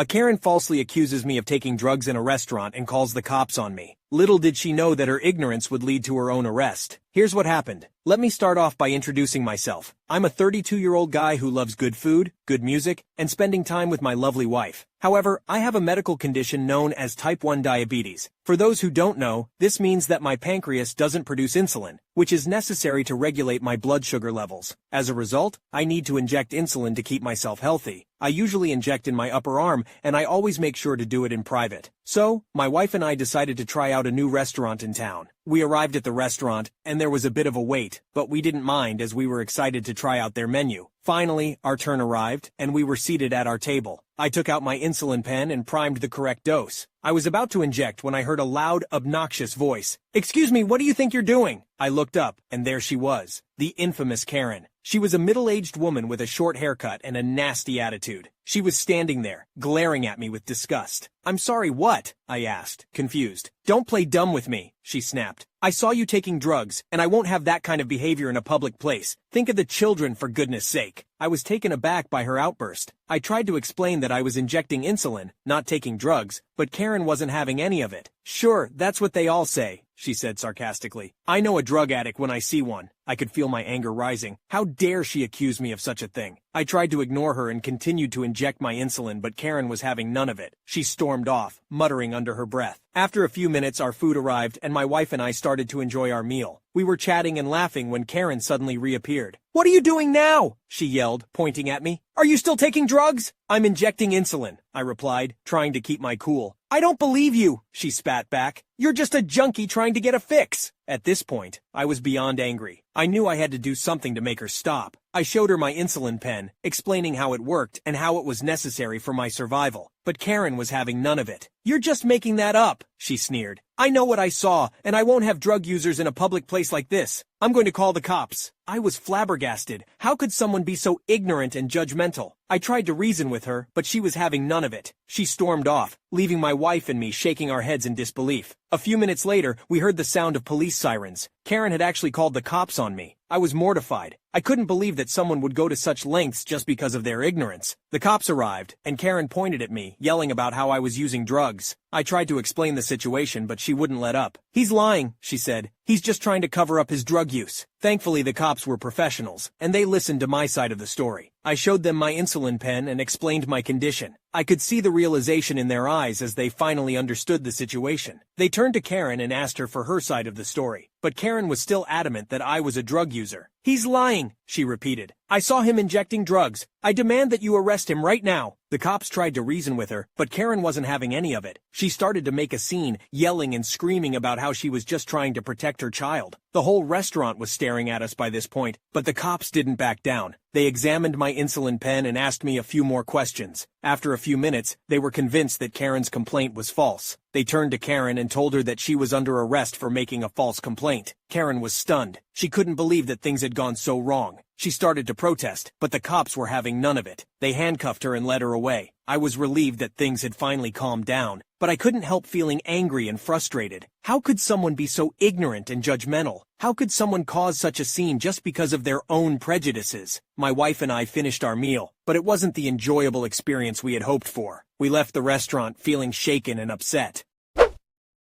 Karen falsely accuses me of taking drugs in a restaurant and calls the cops on me. Little did she know that her ignorance would lead to her own arrest. Here's what happened. Let me start off by introducing myself. I'm a 32-year-old guy who loves good food, good music, and spending time with my lovely wife. However, I have a medical condition known as type 1 diabetes. For those who don't know, this means that my pancreas doesn't produce insulin, which is necessary to regulate my blood sugar levels. As a result, I need to inject insulin to keep myself healthy. I usually inject in my upper arm, and I always make sure to do it in private. So, my wife and I decided to try out a new restaurant in town. We arrived at the restaurant, and there was a bit of a wait, but we didn't mind as we were excited to try out their menu. Finally, our turn arrived, and we were seated at our table. I took out my insulin pen and primed the correct dose. I was about to inject when I heard a loud, obnoxious voice. "Excuse me, what do you think you're doing?" I looked up, and there she was, the infamous Karen. She was a middle-aged woman with a short haircut and a nasty attitude. She was standing there, glaring at me with disgust. "I'm sorry, what?" I asked, confused. "Don't play dumb with me," she snapped. "I saw you taking drugs, and I won't have that kind of behavior in a public place. Think of the children, for goodness sake." I was taken aback by her outburst. I tried to explain that I was injecting insulin, not taking drugs, but Karen wasn't having any of it. "Sure, that's what they all say," she said sarcastically. "I know a drug addict when I see one." I could feel my anger rising. How dare she accuse me of such a thing? I tried to ignore her and continued to inject my insulin, but Karen was having none of it. She stormed off, muttering under her breath. After a few minutes, our food arrived, and my wife and I started to enjoy our meal. We were chatting and laughing when Karen suddenly reappeared. "What are you doing now?" she yelled, pointing at me. "Are you still taking drugs?" "I'm injecting insulin," I replied, trying to keep my cool. "I don't believe you," she spat back. "You're just a junkie trying to get a fix." At this point, I was beyond angry. I knew I had to do something to make her stop. I showed her my insulin pen, explaining how it worked and how it was necessary for my survival. But Karen was having none of it. "You're just making that up," she sneered. "I know what I saw, and I won't have drug users in a public place like this. I'm going to call the cops." I was flabbergasted. How could someone be so ignorant and judgmental? I tried to reason with her, but she was having none of it. She stormed off, leaving my wife and me shaking our heads in disbelief. A few minutes later, we heard the sound of police sirens. Karen had actually called the cops on me. I was mortified. I couldn't believe that someone would go to such lengths just because of their ignorance. The cops arrived, and Karen pointed at me, yelling about how I was using drugs. I tried to explain the situation, but she wouldn't let up. "He's lying," she said. "He's just trying to cover up his drug use." Thankfully, the cops were professionals, and they listened to my side of the story. I showed them my insulin pen and explained my condition. I could see the realization in their eyes as they finally understood the situation. They turned to Karen and asked her for her side of the story, but Karen was still adamant that I was a drug user. "He's lying," she repeated. "I saw him injecting drugs. I demand that you arrest him right now." The cops tried to reason with her, but Karen wasn't having any of it. She started to make a scene, yelling and screaming about how she was just trying to protect her child. The whole restaurant was staring at us by this point, but the cops didn't back down. They examined my insulin pen and asked me a few more questions. After a few minutes, they were convinced that Karen's complaint was false. They turned to Karen and told her that she was under arrest for making a false complaint. Karen was stunned. She couldn't believe that things had gone so wrong. She started to protest, but the cops were having none of it. They handcuffed her and led her away. I was relieved that things had finally calmed down, but I couldn't help feeling angry and frustrated. How could someone be so ignorant and judgmental? How could someone cause such a scene just because of their own prejudices? My wife and I finished our meal, but it wasn't the enjoyable experience we had hoped for. We left the restaurant feeling shaken and upset.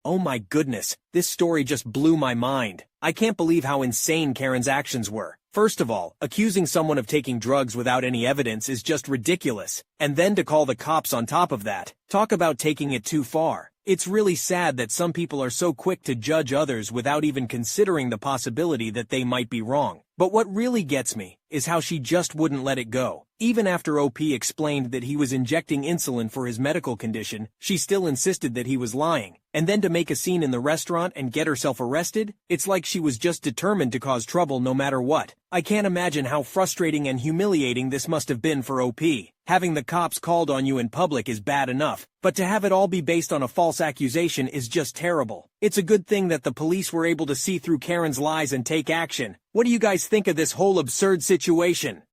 Oh my goodness, this story just blew my mind. I can't believe how insane Karen's actions were. First of all, accusing someone of taking drugs without any evidence is just ridiculous. And then to call the cops on top of that. Talk about taking it too far. It's really sad that some people are so quick to judge others without even considering the possibility that they might be wrong. But what really gets me is how she just wouldn't let it go. Even after OP explained that he was injecting insulin for his medical condition, she still insisted that he was lying. And then to make a scene in the restaurant and get herself arrested, it's like she was just determined to cause trouble no matter what. I can't imagine how frustrating and humiliating this must have been for OP. Having the cops called on you in public is bad enough, but to have it all be based on a false accusation is just terrible. It's a good thing that the police were able to see through Karen's lies and take action. What do you guys think of this whole absurd situation?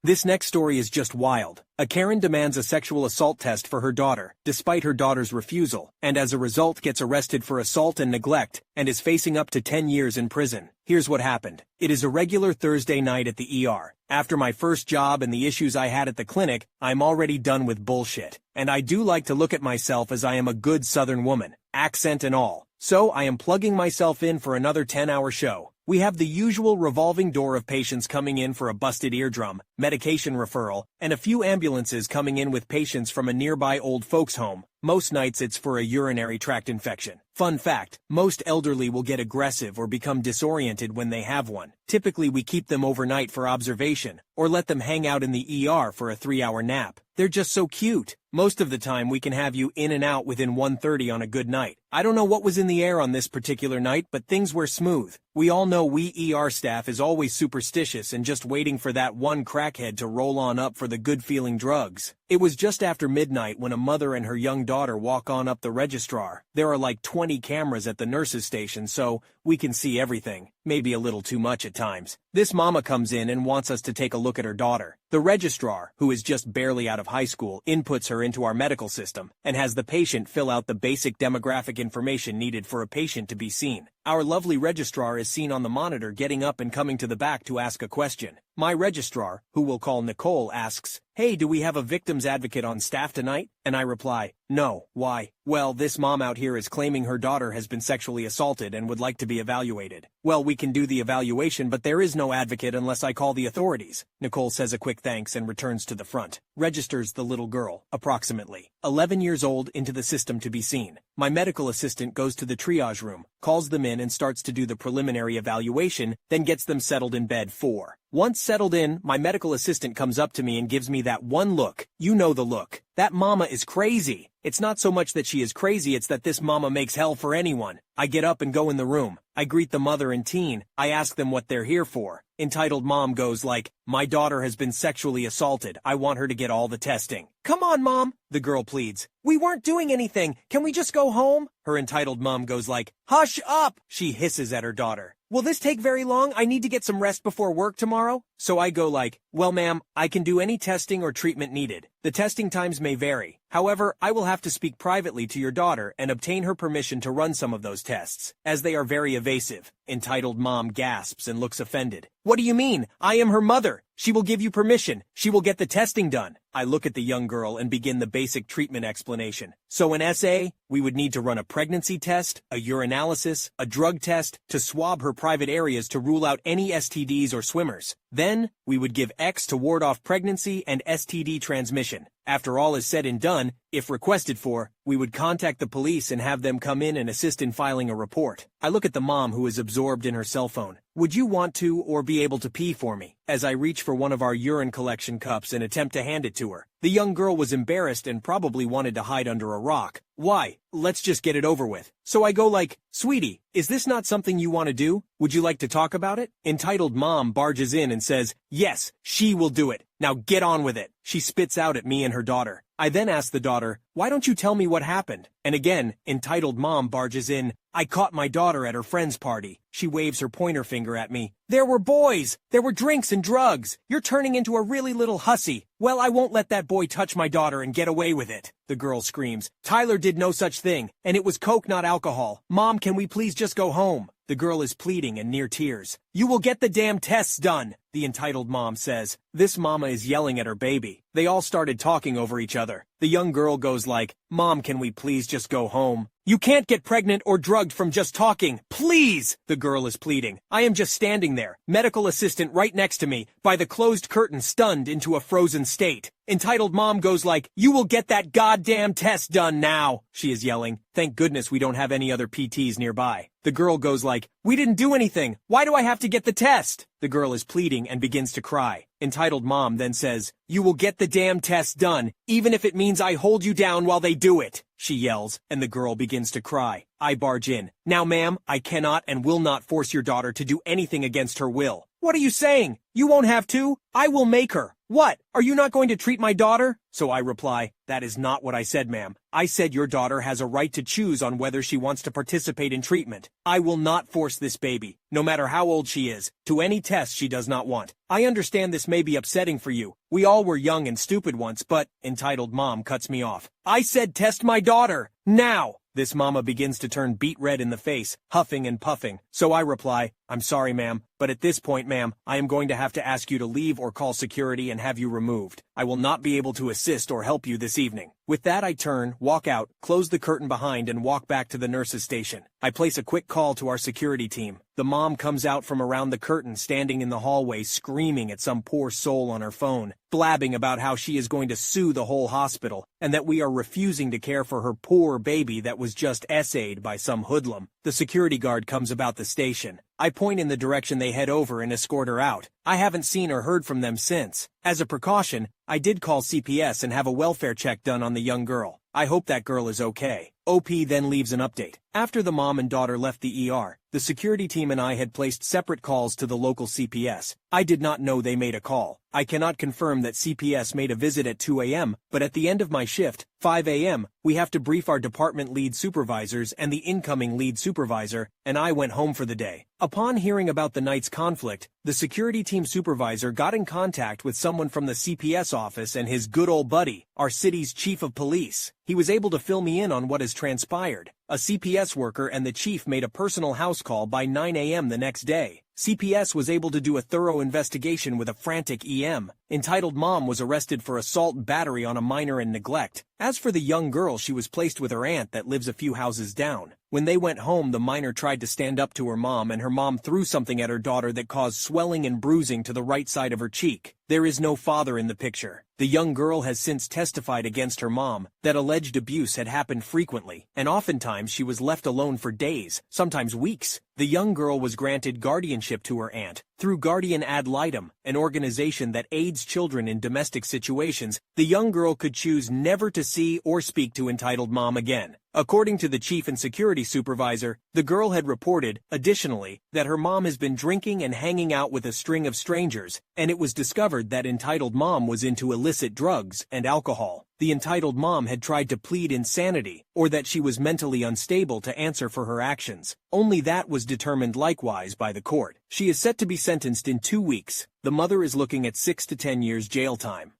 This next story is just wild. A Karen demands a sexual assault test for her daughter, despite her daughter's refusal, and as a result gets arrested for assault and neglect, and is facing up to 10 years in prison. Here's what happened. It is a regular Thursday night at the ER. After my first job and the issues I had at the clinic, I'm already done with bullshit. And I do like to look at myself as I am a good Southern woman, accent and all. So I am plugging myself in for another 10-hour show. We have the usual revolving door of patients coming in for a busted eardrum, medication referral, and a few ambulances coming in with patients from a nearby old folks' home. Most nights it's for a urinary tract infection. Fun fact, most elderly will get aggressive or become disoriented when they have one. Typically we keep them overnight for observation, or let them hang out in the ER for a 3-hour nap. They're just so cute. Most of the time we can have you in and out within 1:30 on a good night. I don't know what was in the air on this particular night, but things were smooth. We all know we ER staff is always superstitious and just waiting for that one crackhead to roll on up for the good-feeling drugs. It was just after midnight when a mother and her young daughter walk on up the registrar. There are like 20 cameras at the nurse's station, so we can see everything. Maybe a little too much at times. This mama comes in and wants us to take a look at her daughter. The registrar, who is just barely out of high school, inputs her into our medical system and has the patient fill out the basic demographic information needed for a patient to be seen. Our lovely registrar is seen on the monitor getting up and coming to the back to ask a question. My registrar, who we'll call Nicole, asks, "Hey, do we have a victim's advocate on staff tonight?" And I reply, "No, why?" "Well, this mom out here is claiming her daughter has been sexually assaulted and would like to be evaluated." "Well, we can do the evaluation, but there is no advocate unless I call the authorities." Nicole says a quick thanks and returns to the front. Registers the little girl, approximately 11 years old, into the system to be seen. My medical assistant goes to the triage room, calls them in and starts to do the preliminary evaluation, then gets them settled in bed 4. Once settled in, my medical assistant comes up to me and gives me that one look. You know the look. That mama is crazy. It's not so much that she is crazy, it's that this mama makes hell for anyone. I get up and go in the room. I greet the mother and teen. I ask them what they're here for. Entitled mom goes like, "My daughter has been sexually assaulted. I want her to get all the testing." "Come on, mom," the girl pleads. "We weren't doing anything. Can we just go home?" Her entitled mom goes like, "Hush up!" She hisses at her daughter. "Will this take very long? I need to get some rest before work tomorrow." So I go like, "Well, ma'am, I can do any testing or treatment needed. The testing times may vary. However, I will have to speak privately to your daughter and obtain her permission to run some of those tests, as they are very evasive." Entitled mom gasps and looks offended. "What do you mean? I am her mother. She will give you permission. She will get the testing done." I look at the young girl and begin the basic treatment explanation. So in SA, we would need to run a pregnancy test, a urinalysis, a drug test, to swab her private areas to rule out any STDs or swimmers. Then, we would give X to ward off pregnancy and STD transmission. After all is said and done, if requested for, we would contact the police and have them come in and assist in filing a report. I look at the mom who is absorbed in her cell phone. "Would you want to or be able to pee for me?" As I reach for one of our urine collection cups and attempt to hand it to her. The young girl was embarrassed and probably wanted to hide under a rock. "Why? Let's just get it over with." So I go like, "Sweetie, is this not something you want to do? Would you like to talk about it?" Entitled mom barges in and says, "Yes, she will do it. Now get on with it." She spits out at me and her daughter. I then ask the daughter, "Why don't you tell me what happened?" And again, entitled mom barges in, "I caught my daughter at her friend's party." She waves her pointer finger at me. "There were boys. There were drinks and drugs. You're turning into a really little hussy." "Well, I won't let that boy touch my daughter and get away with it." The girl screams, "Tyler did no such thing, and it was coke, not alcohol. Mom, can we please just go home?" The girl is pleading and near tears. "You will get the damn tests done," the entitled mom says. This mama is yelling at her baby. They all started talking over each other. The young girl goes like, "Mom, can we please just go home?" "You can't get pregnant or drugged from just talking. Please!" The girl is pleading. I am just standing there, medical assistant right next to me, by the closed curtain, stunned into a frozen state. Entitled mom goes like, "You will get that goddamn test done now," she is yelling. Thank goodness we don't have any other PTs nearby. The girl goes like, "We didn't do anything. Why do I have to get the test?" The girl is pleading and begins to cry. Entitled mom then says, "You will get the damn test done, even if it means I hold you down while they do it," she yells, and the girl begins to cry. I barge in. "Now, ma'am, I cannot and will not force your daughter to do anything against her will." What are you saying? You won't have to? I will make her. What? Are you not going to treat my daughter? So I reply, that is not what I said, ma'am. I said your daughter has a right to choose on whether she wants to participate in treatment. I will not force this baby, no matter how old she is, to any test she does not want. I understand this may be upsetting for you. We all were young and stupid once, but, entitled mom cuts me off. I said test my daughter, now! This mama begins to turn beet red in the face, huffing and puffing. So I reply, I'm sorry, ma'am, but at this point, ma'am, I am going to have to ask you to leave or call security and have you removed. I will not be able to assist or help you this evening. With that, I turn, walk out, close the curtain behind and walk back to the nurse's station. I place a quick call to our security team. The mom comes out from around the curtain, standing in the hallway, screaming at some poor soul on her phone, blabbing about how she is going to sue the whole hospital, and that we are refusing to care for her poor baby that was just essayed by some hoodlum. The security guard comes about the station. I point in the direction they head over and escort her out. I haven't seen or heard from them since. As a precaution, I did call CPS and have a welfare check done on the young girl. I hope that girl is okay. OP then leaves an update. After the mom and daughter left the ER, the security team and I had placed separate calls to the local CPS. I did not know they made a call. I cannot confirm that CPS made a visit at 2 a.m., but at the end of my shift, 5 a.m., we have to brief our department lead supervisors and the incoming lead supervisor, and I went home for the day. Upon hearing about the night's conflict, the security team supervisor got in contact with someone from the CPS office and his good old buddy, our city's chief of police. He was able to fill me in on what has transpired. A CPS worker and the chief made a personal house call by 9 a.m. the next day. CPS was able to do a thorough investigation with a frantic EM. Entitled mom was arrested for assault and battery on a minor and neglect. As for the young girl, she was placed with her aunt that lives a few houses down. When they went home, the minor tried to stand up to her mom, and her mom threw something at her daughter that caused swelling and bruising to the right side of her cheek. There is no father in the picture. The young girl has since testified against her mom that alleged abuse had happened frequently, and oftentimes she was left alone for days, sometimes weeks. The young girl was granted guardianship to her aunt through Guardian Ad Litem, an organization that aids children in domestic situations. The young girl could choose never to see or speak to entitled mom again. According to the chief and security supervisor, the girl had reported, additionally, that her mom has been drinking and hanging out with a string of strangers, and it was discovered that entitled mom was into illicit drugs and alcohol. The entitled mom had tried to plead insanity, or that she was mentally unstable to answer for her actions. Only that was determined likewise by the court. She is set to be sentenced in 2 weeks. The mother is looking at 6 to 10 years jail time.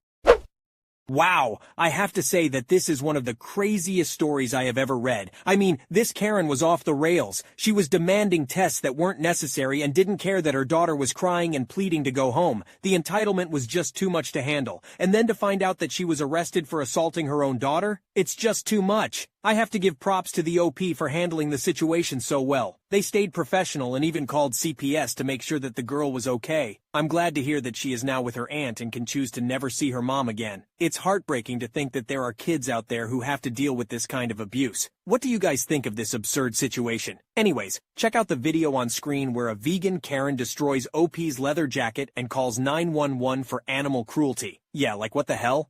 Wow, I have to say that this is one of the craziest stories I have ever read. I mean, this Karen was off the rails. She was demanding tests that weren't necessary and didn't care that her daughter was crying and pleading to go home. The entitlement was just too much to handle. And then to find out that she was arrested for assaulting her own daughter? It's just too much. I have to give props to the OP for handling the situation so well. They stayed professional and even called CPS to make sure that the girl was okay. I'm glad to hear that she is now with her aunt and can choose to never see her mom again. It's heartbreaking to think that there are kids out there who have to deal with this kind of abuse. What do you guys think of this absurd situation? Anyways, check out the video on screen where a vegan Karen destroys OP's leather jacket and calls 911 for animal cruelty. Yeah, like what the hell?